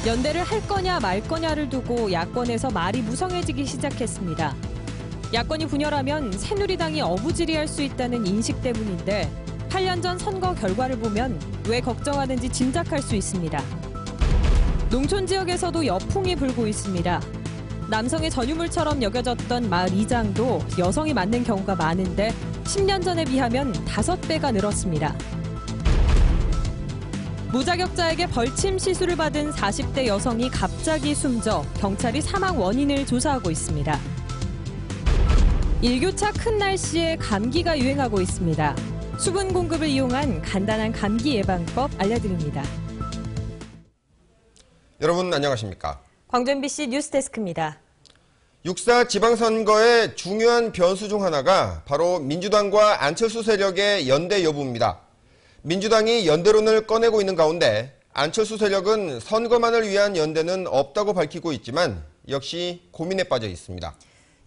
연대를 할 거냐 말 거냐를 두고 야권에서 말이 무성해지기 시작했습니다. 야권이 분열하면 새누리당이 어부지리할 수 있다는 인식 때문인데 8년 전 선거 결과를 보면 왜 걱정하는지 짐작할 수 있습니다. 농촌 지역에서도 여풍이 불고 있습니다. 남성의 전유물처럼 여겨졌던 마을 이장도 여성이 맡는 경우가 많은데 10년 전에 비하면 5배가 늘었습니다. 무자격자에게 벌침 시술을 받은 40대 여성이 갑자기 숨져 경찰이 사망 원인을 조사하고 있습니다. 일교차 큰 날씨에 감기가 유행하고 있습니다. 수분 공급을 이용한 간단한 감기 예방법 알려드립니다. 여러분 안녕하십니까? 광주 MBC 뉴스데스크입니다. 6.4 지방선거의 중요한 변수 중 하나가 바로 민주당과 안철수 세력의 연대 여부입니다. 민주당이 연대론을 꺼내고 있는 가운데 안철수 세력은 선거만을 위한 연대는 없다고 밝히고 있지만 역시 고민에 빠져 있습니다.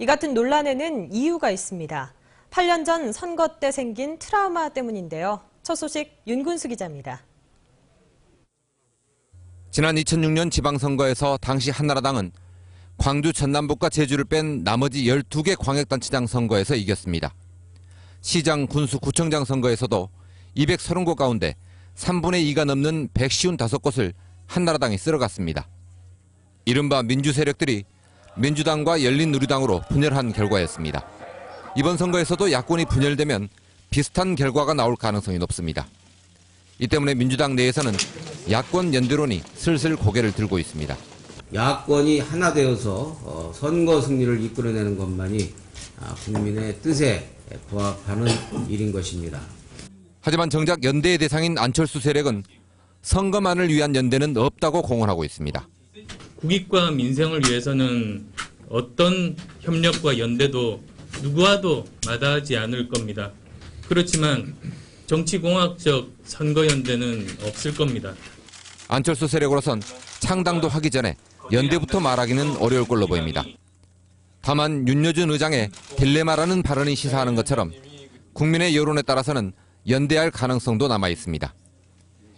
이 같은 논란에는 이유가 있습니다. 8년 전 선거 때 생긴 트라우마 때문인데요. 첫 소식 윤군수 기자입니다. 지난 2006년 지방선거에서 당시 한나라당은 광주 전남북과 제주를 뺀 나머지 12개 광역단체장 선거에서 이겼습니다. 시장, 군수, 구청장 선거에서도 230곳 가운데 3분의 2가 넘는 155곳을 한나라당이 쓸어갔습니다. 이른바 민주 세력들이 민주당과 열린우리당으로 분열한 결과였습니다. 이번 선거에서도 야권이 분열되면 비슷한 결과가 나올 가능성이 높습니다. 이 때문에 민주당 내에서는 야권 연대론이 슬슬 고개를 들고 있습니다. 야권이 하나 되어서 선거 승리를 이끌어내는 것만이 국민의 뜻에 부합하는 일인 것입니다. 하지만 정작 연대의 대상인 안철수 세력은 선거만을 위한 연대는 없다고 공언하고 있습니다. 국익과 민생을 위해서는 어떤 협력과 연대도 누구와도 마다하지 않을 겁니다. 그렇지만 정치공학적 선거연대는 없을 겁니다. 안철수 세력으로선 창당도 하기 전에 연대부터 말하기는 어려울 걸로 보입니다. 다만 윤여준 의장의 딜레마라는 발언이 시사하는 것처럼 국민의 여론에 따라서는 연대할 가능성도 남아 있습니다.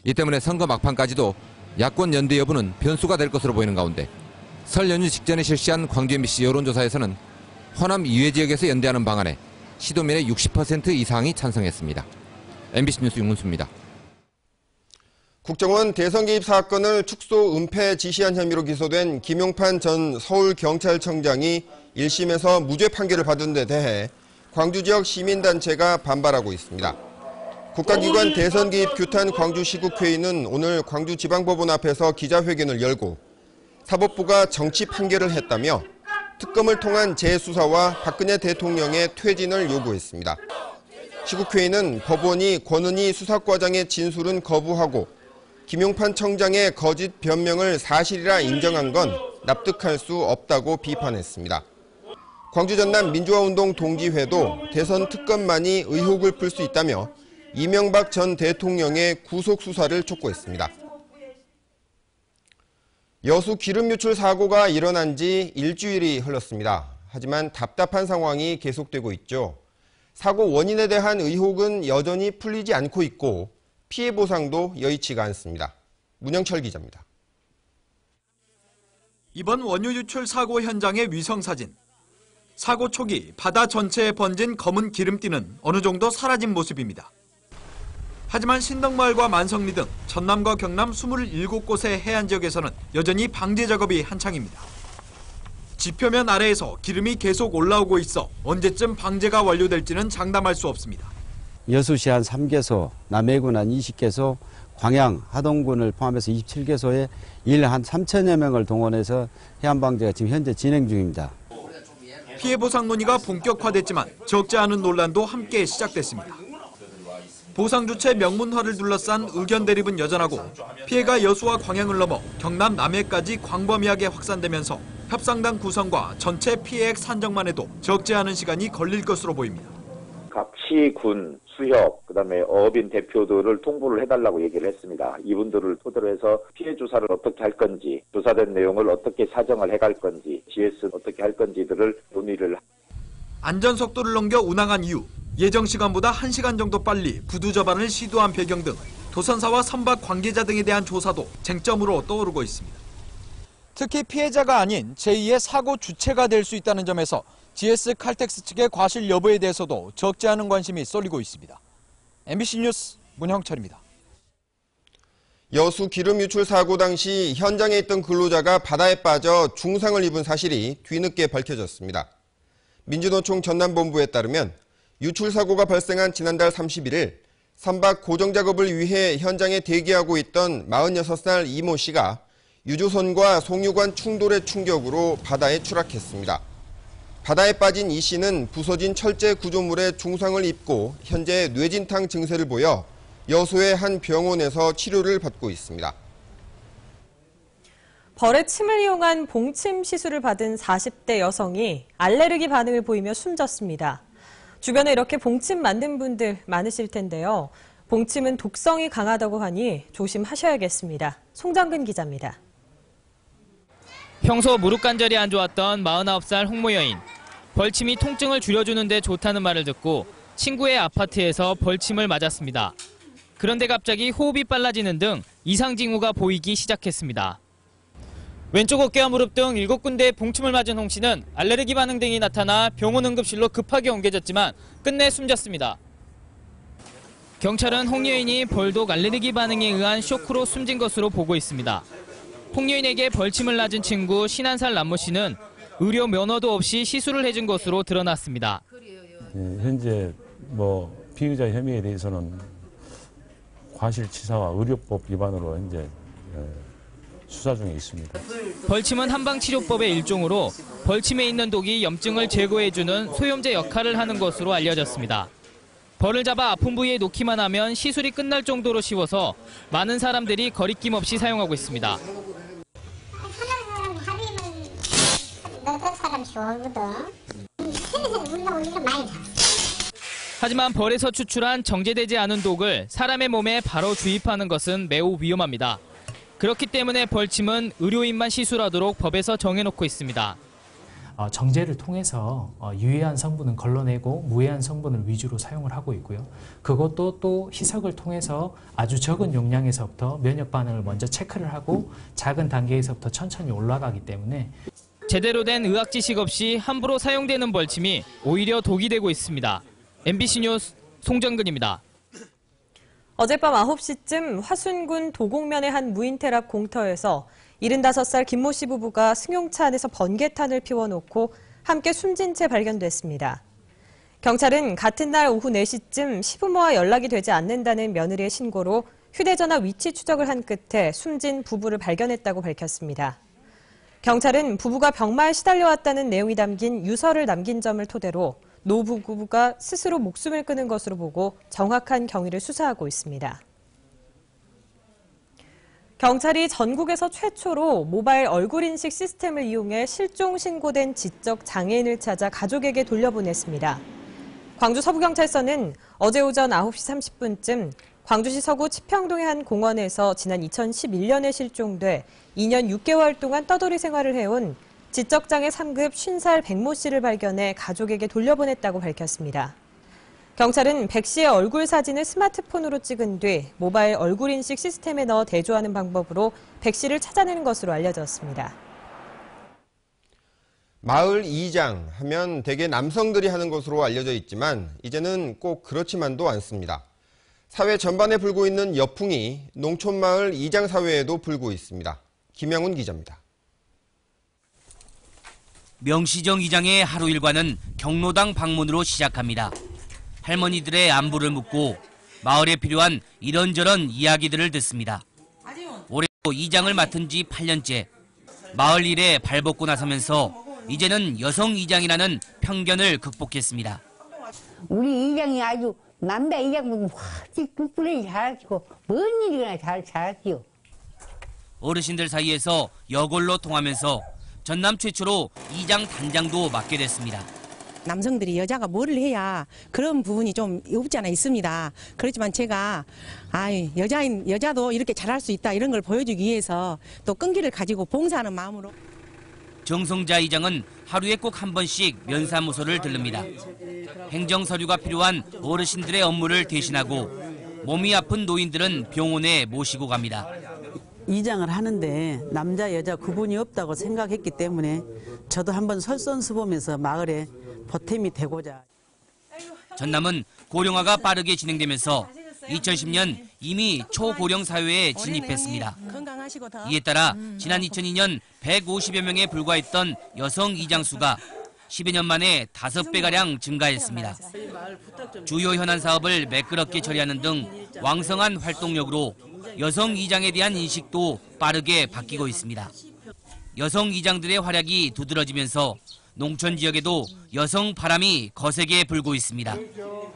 이 때문에 선거 막판까지도 야권 연대 여부는 변수가 될 것으로 보이는 가운데 설 연휴 직전에 실시한 광주 MBC 여론조사에서는 호남 이외 지역에서 연대하는 방안에 시도민의 60% 이상이 찬성했습니다. MBC 뉴스 윤문수입니다. 국정원 대선 개입 사건을 축소 은폐 지시한 혐의로 기소된 김용판 전 서울경찰청장이 1심에서 무죄 판결을 받은 데 대해 광주 지역 시민단체가 반발하고 있습니다. 국가기관 대선 개입 규탄 광주시국회의는 오늘 광주지방법원 앞에서 기자회견을 열고 사법부가 정치 판결을 했다며 특검을 통한 재수사와 박근혜 대통령의 퇴진을 요구했습니다. 시국회의는 법원이 권은희 수사과장의 진술은 거부하고 김용판 청장의 거짓 변명을 사실이라 인정한 건 납득할 수 없다고 비판했습니다. 광주 전남 민주화운동 동지회도 대선 특검만이 의혹을 풀 수 있다며 이명박 전 대통령의 구속 수사를 촉구했습니다. 여수 기름 유출 사고가 일어난 지 일주일이 흘렀습니다. 하지만 답답한 상황이 계속되고 있죠. 사고 원인에 대한 의혹은 여전히 풀리지 않고 있고 피해 보상도 여의치가 않습니다. 문영철 기자입니다. 이번 원유 유출 사고 현장의 위성사진. 사고 초기 바다 전체에 번진 검은 기름띠는 어느 정도 사라진 모습입니다. 하지만 신덕마을과 만성리 등 전남과 경남 27곳의 해안 지역에서는 여전히 방제 작업이 한창입니다. 지표면 아래에서 기름이 계속 올라오고 있어 언제쯤 방제가 완료될지는 장담할 수 없습니다. 여수시 한 3개소, 남해군 한 20개소, 광양, 하동군을 포함해서 27개소에 일 한 3천여 명을 동원해서 해안 방제가 지금 현재 진행 중입니다. 피해 보상 논의가 본격화됐지만 적지 않은 논란도 함께 시작됐습니다. 보상 주체 명문화를 둘러싼 의견 대립은 여전하고 피해가 여수와 광양을 넘어 경남 남해까지 광범위하게 확산되면서 협상단 구성과 전체 피해액 산정만 해도 적지 않은 시간이 걸릴 것으로 보입니다. 각 시, 군, 수협, 그다음에 어업인 대표들을 통보를 해달라고 얘기를 했습니다. 이분들을 토대로 해서 피해 조사를 어떻게 할 건지, 조사된 내용을 어떻게 사정을 해갈 건지, GS는 어떻게 할 건지들을 논의를. 안전속도를 넘겨 운항한 이유, 예정 시간보다 1시간 정도 빨리 부두 접안을 시도한 배경 등 도선사와 선박 관계자 등에 대한 조사도 쟁점으로 떠오르고 있습니다. 특히 피해자가 아닌 제2의 사고 주체가 될 수 있다는 점에서 GS 칼텍스 측의 과실 여부에 대해서도 적지 않은 관심이 쏠리고 있습니다. MBC 뉴스 문형철입니다. 여수 기름 유출 사고 당시 현장에 있던 근로자가 바다에 빠져 중상을 입은 사실이 뒤늦게 밝혀졌습니다. 민주노총 전남본부에 따르면 유출 사고가 발생한 지난달 31일 선박 고정 작업을 위해 현장에 대기하고 있던 46살 이모 씨가 유조선과 송유관 충돌의 충격으로 바다에 추락했습니다. 바다에 빠진 이 씨는 부서진 철제 구조물에 중상을 입고 현재 뇌진탕 증세를 보여 여수의 한 병원에서 치료를 받고 있습니다. 벌의 침을 이용한 봉침 시술을 받은 40대 여성이 알레르기 반응을 보이며 숨졌습니다. 주변에 이렇게 봉침 만든 분들 많으실 텐데요. 봉침은 독성이 강하다고 하니 조심하셔야겠습니다. 송정근 기자입니다. 평소 무릎 관절이 안 좋았던 49살 홍모 여인. 벌침이 통증을 줄여주는 데 좋다는 말을 듣고 친구의 아파트에서 벌침을 맞았습니다. 그런데 갑자기 호흡이 빨라지는 등 이상 징후가 보이기 시작했습니다. 왼쪽 어깨와 무릎 등 7군데의 봉침을 맞은 홍 씨는 알레르기 반응 등이 나타나 병원 응급실로 급하게 옮겨졌지만 끝내 숨졌습니다. 경찰은 홍 여인이 벌독 알레르기 반응에 의한 쇼크로 숨진 것으로 보고 있습니다. 홍 여인에게 벌침을 맞은 친구 51살 남모 씨는 의료 면허도 없이 시술을 해준 것으로 드러났습니다. 현재 피의자 혐의에 대해서는 과실치사와 의료법 위반으로 현재 수사 중에 있습니다. 벌침은 한방치료법의 일종으로 벌침에 있는 독이 염증을 제거해주는 소염제 역할을 하는 것으로 알려졌습니다. 벌을 잡아 아픈 부위에 놓기만 하면 시술이 끝날 정도로 쉬워서 많은 사람들이 거리낌 없이 사용하고 있습니다. 하지만 벌에서 추출한 정제되지 않은 독을 사람의 몸에 바로 주입하는 것은 매우 위험합니다. 그렇기 때문에 벌침은 의료인만 시술하도록 법에서 정해놓고 있습니다. 정제를 통해서 유해한 성분은 걸러내고 무해한 성분을 위주로 사용을 하고 있고요. 그것도 또 희석을 통해서 아주 적은 용량에서부터 면역 반응을 먼저 체크를 하고 작은 단계에서부터 천천히 올라가기 때문에 제대로 된 의학 지식 없이 함부로 사용되는 벌침이 오히려 독이 되고 있습니다. MBC 뉴스 송정근입니다. 어젯밤 9시쯤 화순군 도곡면의 한 무인테라 공터에서 75살 김모 씨 부부가 승용차 안에서 번개탄을 피워놓고 함께 숨진 채 발견됐습니다. 경찰은 같은 날 오후 4시쯤 시부모와 연락이 되지 않는다는 며느리의 신고로 휴대전화 위치 추적을 한 끝에 숨진 부부를 발견했다고 밝혔습니다. 경찰은 부부가 병마에 시달려왔다는 내용이 담긴 유서를 남긴 점을 토대로 노 부부가 스스로 목숨을 끊은 것으로 보고 정확한 경위를 수사하고 있습니다. 경찰이 전국에서 최초로 모바일 얼굴 인식 시스템을 이용해 실종 신고된 지적 장애인을 찾아 가족에게 돌려보냈습니다. 광주 서부경찰서는 어제 오전 9시 30분쯤 광주시 서구 치평동의 한 공원에서 지난 2011년에 실종돼 2년 6개월 동안 떠돌이 생활을 해온 지적장애 3급 50살 백모 씨를 발견해 가족에게 돌려보냈다고 밝혔습니다. 경찰은 백 씨의 얼굴 사진을 스마트폰으로 찍은 뒤 모바일 얼굴 인식 시스템에 넣어 대조하는 방법으로 백 씨를 찾아내는 것으로 알려졌습니다. 마을 이장 하면 대개 남성들이 하는 것으로 알려져 있지만 이제는 꼭 그렇지만도 않습니다. 사회 전반에 불고 있는 여풍이 농촌마을 이장 사회에도 불고 있습니다. 김영훈 기자입니다. 명시정 이장의 하루 일과는 경로당 방문으로 시작합니다. 할머니들의 안부를 묻고 마을에 필요한 이런저런 이야기들을 듣습니다. 올해 이장을 맡은 지 8년째. 마을 일에 발벗고 나서면서 이제는 여성 이장이라는 편견을 극복했습니다. 우리 이장이 아주 남자 이장보다 훨씬 뚝뚝이 잘하시고 뭔 일이나 잘하지요. 어르신들 사이에서 여골로 통하면서 전남 최초로 이장 단장도 맡게 됐습니다. 남성들이 여자가 뭐를 해야 그런 부분이 좀 없지 않아 있습니다. 그렇지만 제가 여자도 이렇게 잘할 수 있다 이런 걸 보여주기 위해서 또 끈기를 가지고 봉사하는 마음으로. 정성자 이장은 하루에 꼭 한 번씩 면사무소를 들릅니다. 행정서류가 필요한 어르신들의 업무를 대신하고 몸이 아픈 노인들은 병원에 모시고 갑니다. 이장을 하는데 남자 여자 구분이 없다고 생각했기 때문에 저도 한번 설선수범해서 마을에 보탬이 되고자. 전남은 고령화가 빠르게 진행되면서 2010년 이미 초고령 사회에 진입했습니다. 이에 따라 지난 2002년 150여 명에 불과했던 여성 이장수가 10여 년 만에 5배가량 증가했습니다. 주요 현안 사업을 매끄럽게 처리하는 등 왕성한 활동력으로 여성 이장에 대한 인식도 빠르게 바뀌고 있습니다. 여성 이장들의 활약이 두드러지면서 농촌 지역에도 여성 바람이 거세게 불고 있습니다.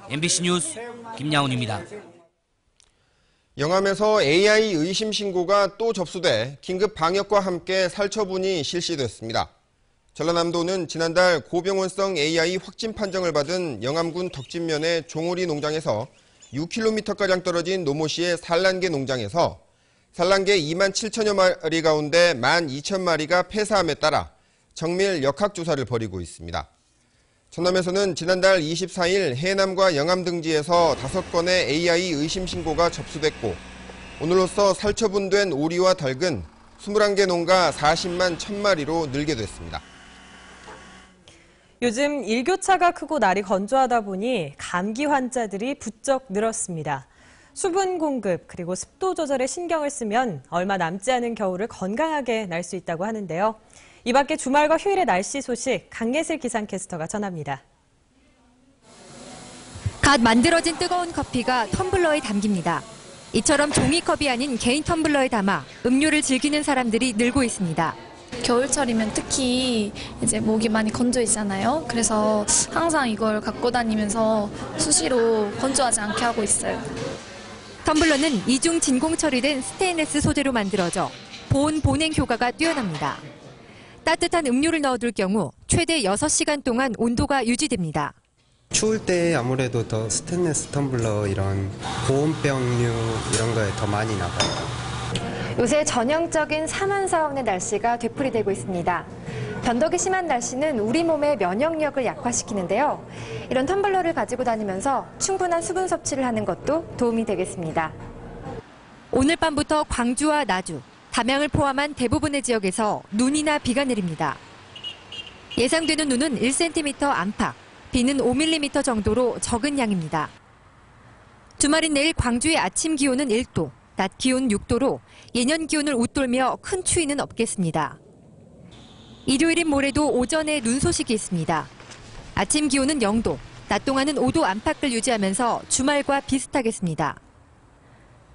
MBC 뉴스 김야훈입니다. 영암에서 AI 의심 신고가 또 접수돼 긴급 방역과 함께 살처분이 실시됐습니다. 전라남도는 지난달 고병원성 AI 확진 판정을 받은 영암군 덕진면의 종오리 농장에서 6km가량 떨어진 노모시의 산란개 농장에서 산란개 2만 7천여 마리 가운데 12,000마리가 폐사함에 따라 정밀 역학조사를 벌이고 있습니다. 전남에서는 지난달 24일 해남과 영암 등지에서 5건의 AI 의심 신고가 접수됐고 오늘로써 살처분된 오리와 닭은 21개 농가 40만 1,000마리로 늘게 됐습니다. 요즘 일교차가 크고 날이 건조하다 보니 감기 환자들이 부쩍 늘었습니다. 수분 공급 그리고 습도 조절에 신경을 쓰면 얼마 남지 않은 겨울을 건강하게 날 수 있다고 하는데요. 이 밖에 주말과 휴일의 날씨 소식 강예슬 기상캐스터가 전합니다. 갓 만들어진 뜨거운 커피가 텀블러에 담깁니다. 이처럼 종이컵이 아닌 개인 텀블러에 담아 음료를 즐기는 사람들이 늘고 있습니다. 겨울철이면 특히 이제 목이 많이 건조 있잖아요. 그래서 항상 이걸 갖고 다니면서 수시로 건조하지 않게 하고 있어요. 텀블러는 이중 진공 처리된 스테인레스 소재로 만들어져 보온 보냉 효과가 뛰어납니다. 따뜻한 음료를 넣어둘 경우 최대 6시간 동안 온도가 유지됩니다. 추울 때 아무래도 더 스테인리스 텀블러 이런 보온병류 이런 거에 더 많이 나가요. 요새 전형적인 사만사원의 날씨가 되풀이되고 있습니다. 변덕이 심한 날씨는 우리 몸의 면역력을 약화시키는데요. 이런 텀블러를 가지고 다니면서 충분한 수분 섭취를 하는 것도 도움이 되겠습니다. 오늘 밤부터 광주와 나주, 담양을 포함한 대부분의 지역에서 눈이나 비가 내립니다. 예상되는 눈은 1cm 안팎, 비는 5mm 정도로 적은 양입니다. 주말인 내일 광주의 아침 기온은 1도, 낮 기온 6도로 예년 기온을 웃돌며 큰 추위는 없겠습니다. 일요일인 모레도 오전에 눈 소식이 있습니다. 아침 기온은 0도, 낮 동안은 5도 안팎을 유지하면서 주말과 비슷하겠습니다.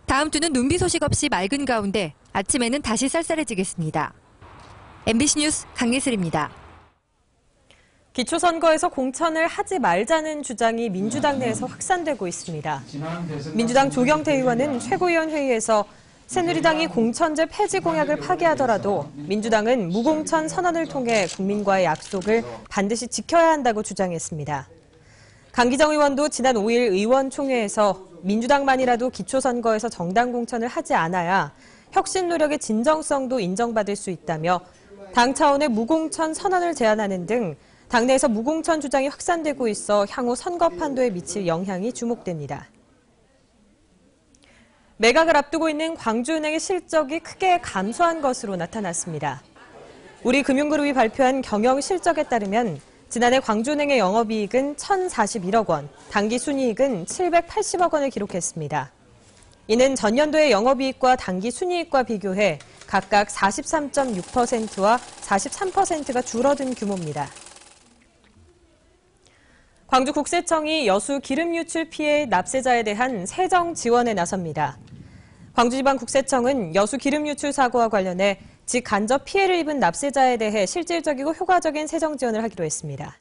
다음 주는 눈비 소식 없이 맑은 가운데 아침에는 다시 쌀쌀해지겠습니다. MBC 뉴스 강예슬입니다. 기초선거에서 공천을 하지 말자는 주장이 민주당 내에서 확산되고 있습니다. 민주당 조경태 의원은 최고위원 회의에서 새누리당이 공천제 폐지 공약을 파기하더라도 민주당은 무공천 선언을 통해 국민과의 약속을 반드시 지켜야 한다고 주장했습니다. 강기정 의원도 지난 5일 의원총회에서 민주당만이라도 기초선거에서 정당 공천을 하지 않아야 혁신 노력의 진정성도 인정받을 수 있다며 당 차원의 무공천 선언을 제안하는 등 당내에서 무공천 주장이 확산되고 있어 향후 선거 판도에 미칠 영향이 주목됩니다. 매각을 앞두고 있는 광주은행의 실적이 크게 감소한 것으로 나타났습니다. 우리금융그룹이 발표한 경영 실적에 따르면 지난해 광주은행의 영업이익은 1,041억 원, 당기순이익은 780억 원을 기록했습니다. 이는 전년도의 영업이익과 당기순이익과 비교해 각각 43.6%와 43%가 줄어든 규모입니다. 광주국세청이 여수 기름 유출 피해 납세자에 대한 세정 지원에 나섭니다. 광주지방국세청은 여수 기름 유출 사고와 관련해 직간접 피해를 입은 납세자에 대해 실질적이고 효과적인 세정 지원을 하기로 했습니다.